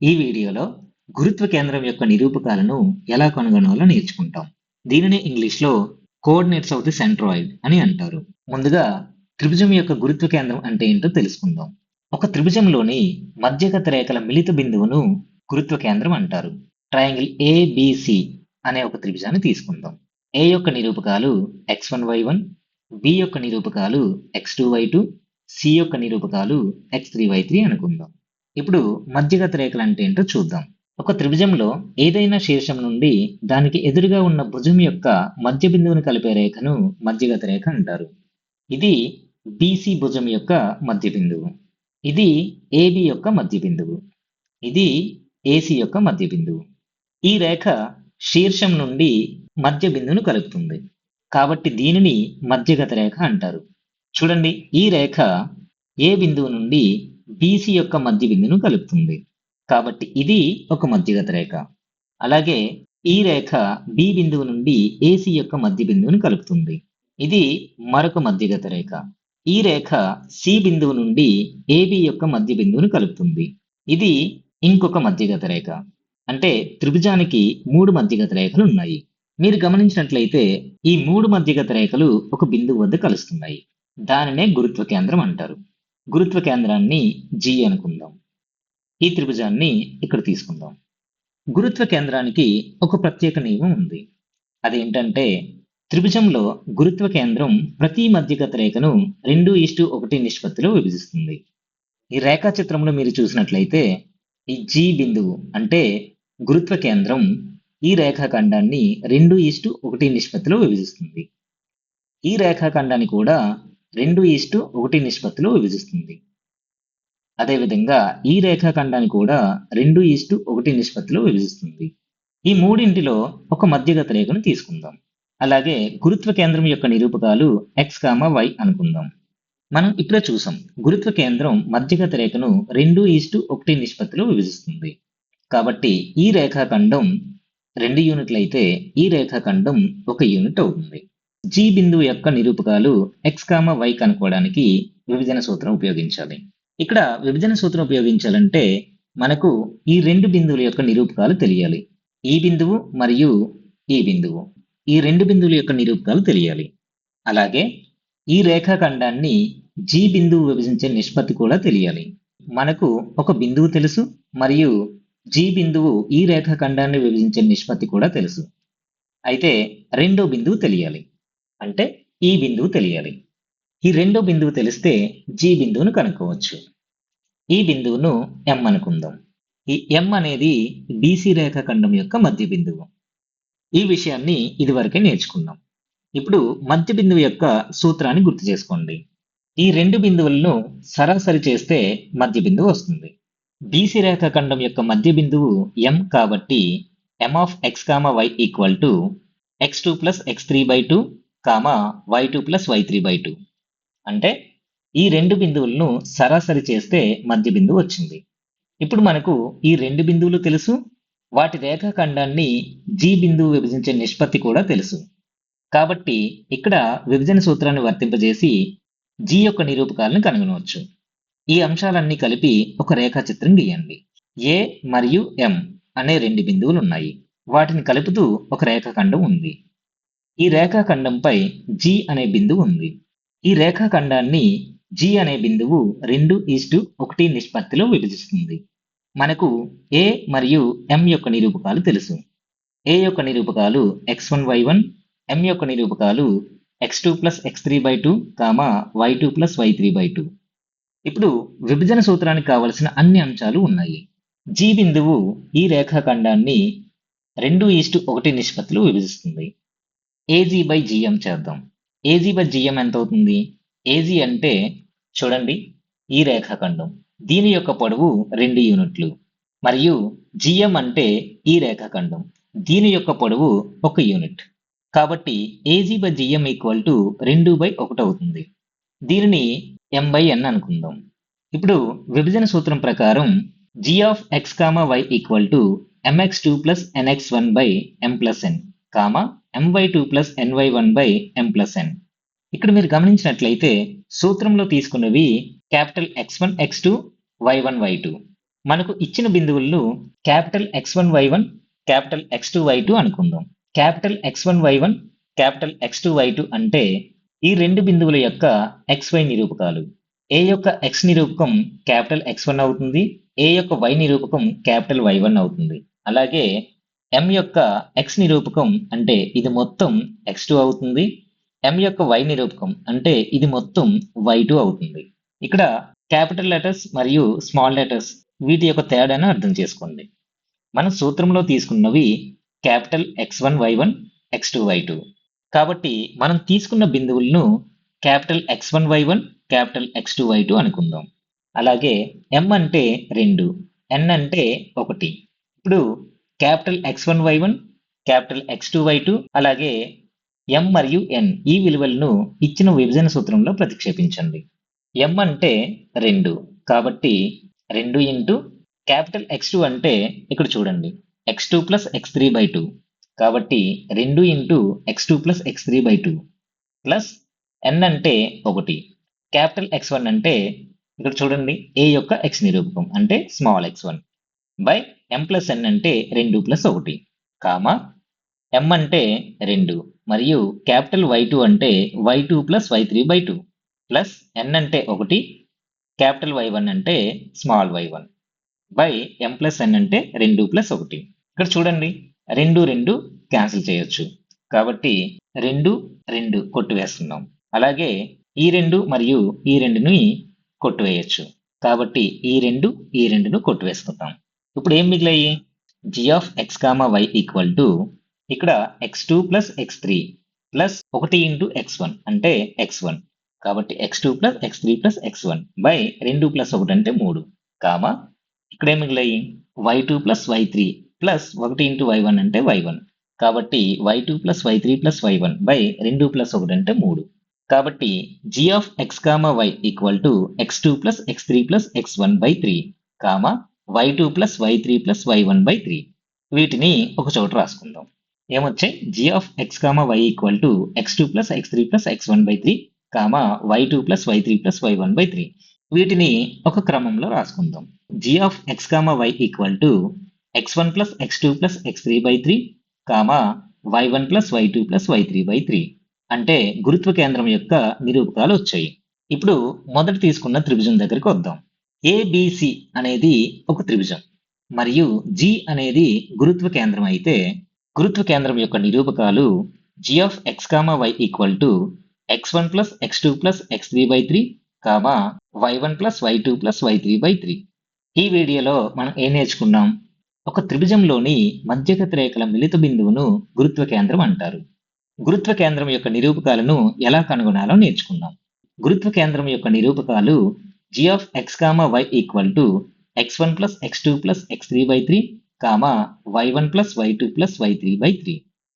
ఈ వీడియోలో గురుత్వ కేంద్రం యొక్క నిరూపకాలను ఎలా కనుగొనాలో నేర్చుకుంటాం. దీనిని ఇంగ్లీష్లో కోఆర్డినేట్స్ ఆఫ్ ది సెంట్రాయిడ్ అని అంటారు. ముందుగా త్రిభుజం యొక్క గురుత్వ కేంద్రం అంటే ఏంటో తెలుసుకుందాం. ఒక త్రిభుజంలోని మధ్యగత రేఖల మిలిత బిందువును గురుత్వ కేంద్రం అంటారు. ట్రయాంగిల్ ఏబిసి అనే ఒక త్రిభుజాన్ని తీసుకుందాం. ఏ యొక్క నిరూపకాలు x1 y1, బి యొక్క నిరూపకాలు x2 y2, సి యొక్క నిరూపకాలు x3 y3 అనుకుందాం. ఇప్పుడు మధ్యగత రేఖలు అంటే ఏంటో చూద్దాం. ఒక త్రిభుజంలో ఏదైనా శీర్షం నుండి దానికి ఎదురుగా ఉన్న భుజం యొక్క మధ్య బిందువును కలిపే రేఖను మధ్యగత రేఖ అంటారు. ఇది BC భుజం యొక్క మధ్య బిందువు. ఇది AB యొక్క మధ్య బిందువు. ఇది AC యొక్క మధ్య బిందువు. ఈ రేఖ శీర్షం నుండి మధ్య బిందువును కలుపుతుంది. కాబట్టి దీనిని మధ్యగత రేఖ అంటారు. చూడండి, ఈ రేఖ ఏ బిందువు నుండి BC యొక్క మధ్య బిందువును కలుపుతుంది. కాబట్టి ఇది ఒక మధ్యగత రేఖ. అలాగే ఈ రేఖ B బిందువు నుండి AC యొక్క మధ్య బిందువును కలుపుతుంది. ఇది మరొక మధ్యగత రేఖ. ఈ రేఖ C బిందువు నుండి AB యొక్క మధ్య బిందువును కలుపుతుంది. ఇది ఇంకొక మధ్యగత రేఖ. అంటే త్రిభుజానికి 3 మధ్యగత రేఖలు ఉన్నాయి. మీరు గమనించినట్లయితే ఈ 3 మధ్యగత రేఖలు ఒక బిందువు వద్ద కలుస్తున్నాయి. దానినే గురుత్వ కేంద్రం అంటారు. గురుత్వ కేంద్రాన్ని G అనుకుందాం. ఈ త్రిభుజాన్ని ఇక్కడ తీసుకుందాం. గురుత్వ కేంద్రానికి ఒక ప్రత్యేక నియమం ఉంది. అదేంటంటే త్రిభుజంలో గురుత్వ కేంద్రం ప్రతి మధ్యగత రేఖను 2:1 నిష్పత్తిలో విభజిస్తుంది. ఈ రేఖాచిత్రంలో మీరు చూసినట్లయితే ఈ G బిందువు అంటే గురుత్వ కేంద్రం ఈ రేఖాఖండాన్ని 2:1 నిష్పత్తిలో విభజిస్తుంది. ఈ రేఖాఖండాన్ని కూడా 2:1 నిష్పత్తిలో విభజిస్తుంది. అదేవిధంగా ఈ రేఖాఖండాన్ని కూడా 2:1 నిష్పత్తిలో విభజిస్తుంది. ఈ మూడింటిలో ఒక మధ్యగత రేఖను తీసుకుందాం. అలాగే గురుత్వ కేంద్రం యొక్క నిరూపకాలు x, y అనుకుందాం. మనం ఇప్పుడే చూసాం, గురుత్వ కేంద్రం మధ్యగత రేఖను 2:1 నిష్పత్తిలో విభజిస్తుంది. కాబట్టి ఈ రేఖాఖండం 2 యూనిట్లు అయితే ఈ రేఖాఖండం 1 యూనిట్ అవుతుంది. G బిందువు యొక్క నిరూపకాలు x, y కనుక్కోవడానికి విభజన సూత్రం ఉపయోగించాలి. ఇక్కడ విభజన సూత్రం ఉపయోగించాలంటే మనకు ఈ 2 బిందువుల యొక్క నిరూపకాలు తెలియాలి. ఈ బిందువు మరియు ఈ బిందువు, ఈ 2 బిందువుల యొక్క నిరూపకాలు తెలియాలి. అలాగే ఈ రేఖాఖండాన్ని G బిందువు విభజించే నిష్పత్తి కూడా తెలియాలి. మనకు ఒక బిందువు తెలుసు మరియు G బిందువు ఈ రేఖాఖండాన్ని విభజించే నిష్పత్తి కూడా తెలుసు. అయితే రెండో బిందువు తెలియాలి. అంటే ఈ బిందువు తెలియాలి. ఈ రెండో బిందువు తెలిస్తే G బిందువును కనుక్కోవచ్చు. ఈ బిందువును M అనుకుందాం. ఈ M అనేది BC రేఖాఖండం యొక్క మధ్య బిందువు. ఈ విషయాన్ని ఇదివరకే నేర్చుకున్నాం. ఇప్పుడు మధ్య బిందువు యొక్క సూత్రాన్ని గుర్తు చేసుకోండి. ఈ 2 బిందువులను సరాసరి చేస్తే మధ్య బిందువు వస్తుంది. BC రేఖాఖండం యొక్క మధ్య బిందువు M కాబట్టి M of x, y equal to x2 plus x3/2, y2 plus y3/2. అంటే ఈ 2 బిందువులను సరాసరి చేస్తే మధ్య బిందువు వచ్చింది. ఇప్పుడు మనకు ఈ 2 బిందువులు తెలుసు, వాటి రేఖాఖండాన్ని G బిందువు విభజించే నిష్పత్తి కూడా తెలుసు. కాబట్టి ఇక్కడ విభజన సూత్రాన్ని వర్తింపజేసి G యొక్క నిరూపకాలను కనుగొనవచ్చు. ఈ అంశాలన్నీ కలిపి ఒక రేఖాచిత్రం గీయండి. A మరియు M అనే 2 బిందువులు ఉన్నాయి. వాటిని కలుపుతూ ఒక రేఖాఖండం ఉంది. ఈ రేఖాఖండంపై G అనే బిందువు ఉంది. ఈ రేఖాఖండాన్ని G అనే బిందువు 2:1 నిష్పత్తిలో విభజిస్తుంది. మనకు A మరియు M యొక్క నిరూపకాలు తెలుసు. A యొక్క నిరూపకాలు x1 y1, M యొక్క నిరూపకాలు x2 plus x3/2, y2 plus y3/2. ఇప్పుడు విభజన సూత్రానికి కావలసిన అన్ని అంశాలు ఉన్నాయి. G బిందువు ఈ రేఖాఖండాన్ని 2:1 నిష్పత్తిలో విభజిస్తుంది. AG/GM చేద్దాం. AG/GM ఎంత అవుతుంది? AG అంటే చూడండి, ఈ రేఖాఖండం, దీని యొక్క పొడవు 2 యూనిట్లు మరియు GM అంటే ఈ రేఖాఖండం, దీని యొక్క పొడవు 1 యూనిట్. కాబట్టి AG/GM ఈక్వల్ టు 2/1 అవుతుంది. దీనిని M/N అనుకుందాం. ఇప్పుడు విభజన సూత్రం ప్రకారం G of x, y equal to mx2 plus nx1/m plus n, my2 plus ny1/m plus n. ఇక్కడ మీరు గమనించినట్లయితే సూత్రంలో తీసుకున్నవి capital X1, X2, Y1, Y2. మనకు ఇచ్చిన బిందువులను capital X1 Y1, capital X2 Y2 అనుకుందాం. Capital X1 Y1, capital X2 Y2 అంటే ఈ రెండు బిందువుల యొక్క XY నిరూపకాలు. A యొక్క X నిరూపకం క్యాపిటల్ X1 అవుతుంది. A యొక్క Y నిరూపకం క్యాపిటల్ Y1 అవుతుంది. అలాగే M యొక్క X నిరూపకం అంటే ఇది మొత్తం X2 అవుతుంది. M యొక్క Y నిరూపకం అంటే ఇది మొత్తం Y2 అవుతుంది. ఇక్కడ క్యాపిటల్ లెటర్స్ మరియు స్మాల్ లెటర్స్ వీటి యొక్క తేడాను అర్థం చేసుకోండి. మనం సూత్రంలో తీసుకున్నవి క్యాపిటల్ X1Y1, X2Y2. కాబట్టి మనం తీసుకున్న బిందువులను క్యాపిటల్ X1Y1, క్యాపిటల్ X2Y2 అనుకుందాం. అలాగే M అంటే 2, N అంటే 1. ఇప్పుడు క్యాపిటల్ X1Y1, క్యాపిటల్ X2Y2 అలాగే M మరియు N ఈ విలువలను ఇచ్చిన విభజన సూత్రంలో ప్రతిక్షేపించండి. M అంటే 2 కాబట్టి 2 ఇంటూ క్యాపిటల్ X2 అంటే ఇక్కడ చూడండి X2 ప్లస్ X3/2 కాబట్టి 2 into X2 plus X3/2 plus N అంటే 1. క్యాపిటల్ X1 అంటే ఇక్కడ చూడండి A యొక్క X నిరూపకం అంటే small x1 by M plus N అంటే 2 ప్లస్ 1 కామా M అంటే 2 మరియు క్యాపిటల్ Y2 అంటే Y2 plus Y3/2 plus N అంటే 1, క్యాపిటల్ Y1 అంటే small y1 by M plus N అంటే 2 ప్లస్ 1. ఇక్కడ చూడండి 2 క్యాన్సిల్ చేయొచ్చు కాబట్టి 2 కొట్టివేస్తున్నాం. అలాగే ఈ 2 మరియు ఈ 2ని కొట్టివేయచ్చు కాబట్టి ఈ 2ను కొట్టివేసుకుంటాం. ఇప్పుడు ఏం మిగిలాయి? g of x, y equal to ఇక్కడ x2 plus x3 plus 1 into x1 అంటే x1 కాబట్టి x2 plus x3 plus x1 by 2 plus 1 అంటే 3 కామా ఇక్కడ ఏం మిగిలాయి? y2 plus y3 plus 1 into y1 అంటే y1 కాబట్టి y2 plus y3 plus y1 by 2 plus 1 అంటే 3 కాబట్టి g of x, y equal to x2 plus x3 plus x1 by 3 comma y2 plus y3 plus y1 by 3 వీటిని ఒక చోట రాసుకుందాం. ఏమొచ్చాయి? g of x, y equal to x2 plus x3 plus x1 by 3 comma y2 plus y3 plus y1 by 3 వీటిని ఒక క్రమంలో రాసుకుందాం. g of x, y equal to x1 plus x2 plus x3 by 3 comma y1 plus y2 plus y3 by 3 అంటే గురుత్వ కేంద్రం యొక్క నిరూపకాలు వచ్చాయి. ఇప్పుడు మొదట తీసుకున్న త్రిభుజం దగ్గరికి వద్దాం. ABC అనేది ఒక త్రిభుజం మరియు G అనేది గురుత్వ కేంద్రం అయితే గురుత్వ కేంద్రం యొక్క నిరూపకాలు g of x, y equal to x1 plus x2 plus x3 by 3 comma y1 plus y2 plus y3 by 3. ఈ వీడియోలో మనం ఏం నేర్చుకున్నాం? ఒక త్రిభుజంలోని మధ్యగత రేఖల మిలిత బిందువును గురుత్వ కేంద్రం అంటారు. గురుత్వ కేంద్రం యొక్క నిరూపకాలను ఎలా కనుగొనాలో నేర్చుకున్నాం. గురుత్వ కేంద్రం యొక్క నిరూపకాలు g of x, y equal to x1 plus x2 plus x3 by 3 comma y1 plus y2 plus y3 by 3.